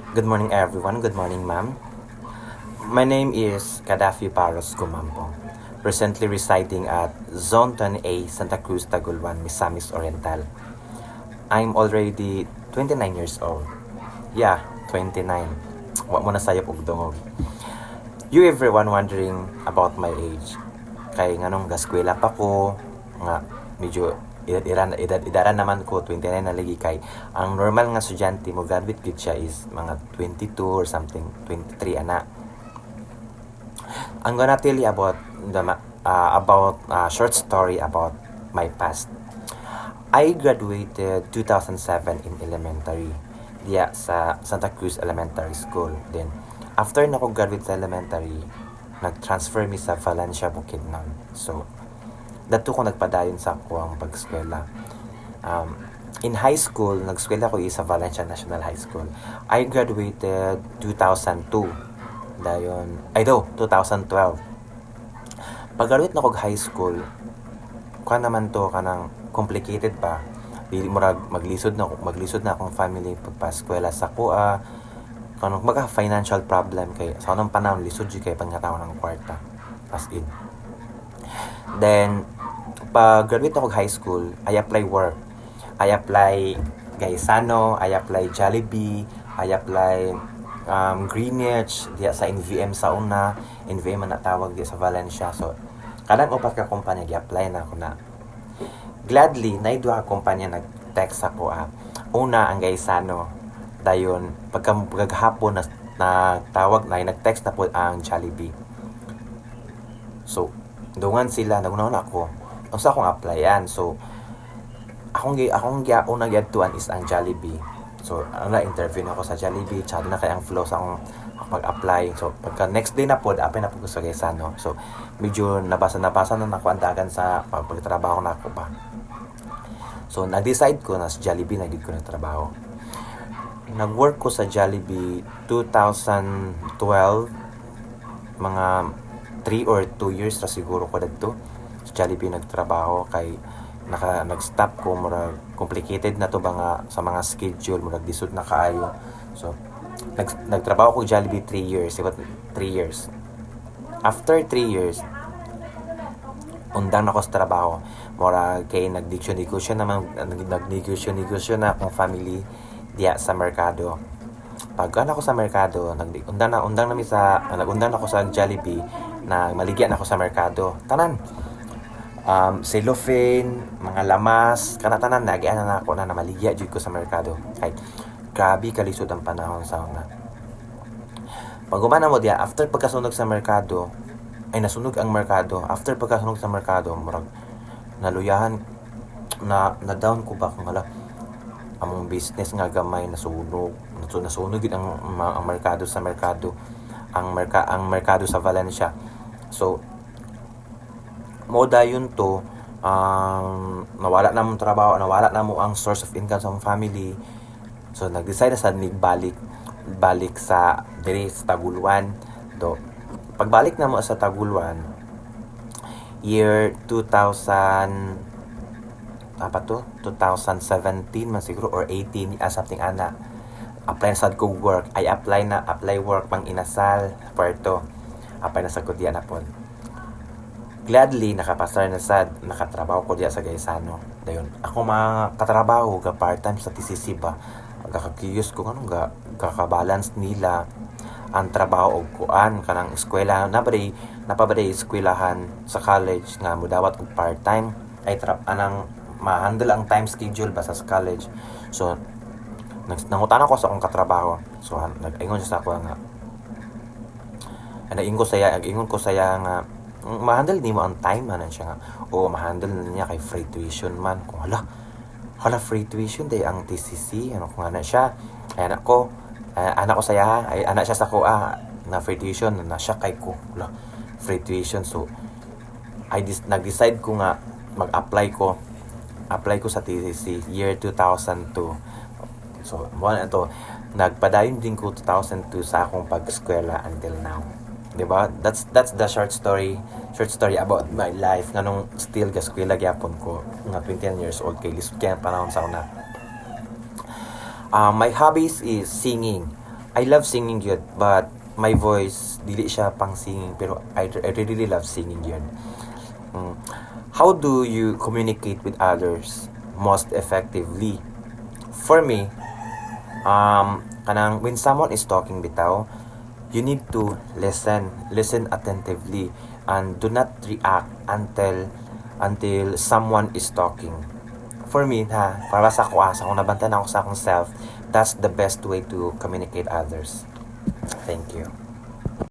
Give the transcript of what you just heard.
Good morning, everyone. Good morning, ma'am. My name is Gaddafi Paros Gumampo, presently residing at Zone 20A, Santa Cruz, Tagulwan, Misamis Oriental. I'm already 29 years old. Yeah, 29. Wa mo na sayop og dungog. You everyone wondering about my age. Kay nganong gaskwela pa ko, nga medyo edad naman ko 29 na lagi kay ang normal nga estudyante mo graduate gid siya is mga 22 or something 23 ana. I'm gonna tell you about short story about my past. I graduated 2007 in elementary diya sa Santa Cruz Elementary School. Then after na ko graduate sa elementary, nag-transfer mi sa Valencia Bukidnon. So dato ko nagpadayon sa kuwang pag-eskwela. In high school, nag-eskwela ko sa Valencia National High School. I graduated 2002. Dayon, 2012. Pag-graduate na ko high school, kuha naman to kanang complicated pa. Dili mo maglisod na akong family pagpa-eskwela sa kuha. Kanang maga financial problem kay sa unang panahon lisod jud kay pangataon ng kwarta. As in. Then pag graduate ako high school, I apply work. I apply Gaisano, I apply Jollibee, I apply Greenwich, diya sa NVM sa una, NVM man natawag diya sa Valencia. So, kadang upat ka kumpanya, gi-apply na ako na. Gladly, na duha ka kumpanya nag-text ako. Una, ang Gaisano. Dayon, pagkaghapon na tawag na, nag-text na po ang Jollibee. So, dungan sila, nagunaon ako. Usa akong applyan. So, akong unang giadtuan is ang Jollibee. So, interview na ako sa Jollibee, tsaka na kay ang flow sa akong pag-apply. So, pagka next day na po, apay na po ko sa Gaisano. So, medyo nabasa na ako ang dagan sa pagtrabaho na ako pa. So, nag-decide ko na sa Jollibee, nag-decide ko na trabaho. Nag-work ko sa Jollibee 2012, mga 3 or 2 years na siguro ko dito. Sa Jollibee nagtrabaho kay nag-stop ko murag complicated na to ba nga sa mga schedule murag disod na kaayo. So nagtrabaho ko Jollibee 3 years, 3 years. After 3 years undang na ko sa trabaho murag kay nagnegosyasyon na akong family diya sa merkado. Pag ako sa merkado, undang na ako sa Jollibee na maligyan ako sa merkado. Tanan cellophane, mga lamas, kanatanan nagian na ako na maligya jud ko sa merkado. Kay grabe kalisod ang panahon sa nga. Pag umana mo diya after pagkasunog sa merkado, ay nasunog ang merkado. After pagkasunog sa merkado, murag naluyahan na down ko ba kung among business nga gamay nasunog gid ang merkado sa merkado. Ang merkado sa Valencia. So mo dayon to nawala na mong trabaho, nawala na mo ang source of income sa mong family. So nag-decide na sad ni balik sa diri sa Tagulwan. Pagbalik na mo sa Tagulwan year 2017 man siguro or 18 something ana. Apply na sad ko work. Apply work pang Inasal, Puerto. Apply na sa Kudian na po. Gladly nakapasar na sad, nakatrabaho ko diya sa Gaisano. Dayon, ako mga katrabaho ga part-time sa TCC ba. Gakakiyos ko kanang kakabalance nila ang trabaho og kuan kanang eskwela napabaday eskwelahan sa college nga mudawat og part-time ay anang ma-handle ang time schedule ba sa college. So nangutan ako sa akong katrabaho. So nag-ingon siya sa ako nga ingon ko saya nga ma-handle ni mo ang time man siya nga o ma-handle na niya kay free tuition man kung hala free tuition day ang TCC kung ana siya ay anak ko saya ay anak siya sa ko na free tuition na siya kay ko free tuition. So nag-decide ko nga mag-apply ko sa TCC year 2002. So mo na to nagpadayon din ko 2002 sa akong pag-eskwela until now. Diba? That's the short story about my life nganong still gaskwela gyapon ko nga 21 years old kay lisod kay panahon sa una. My hobbies is singing. I love singing yun, but my voice, dili siya pang singing, pero I really love singing yun. How do you communicate with others most effectively? For me, kanang when someone is talking bitaw, you need to listen attentively, and do not react until someone is talking. For me, para sa ako, sa kung nabantayan ako sa akong self, that's the best way to communicate others. Thank you.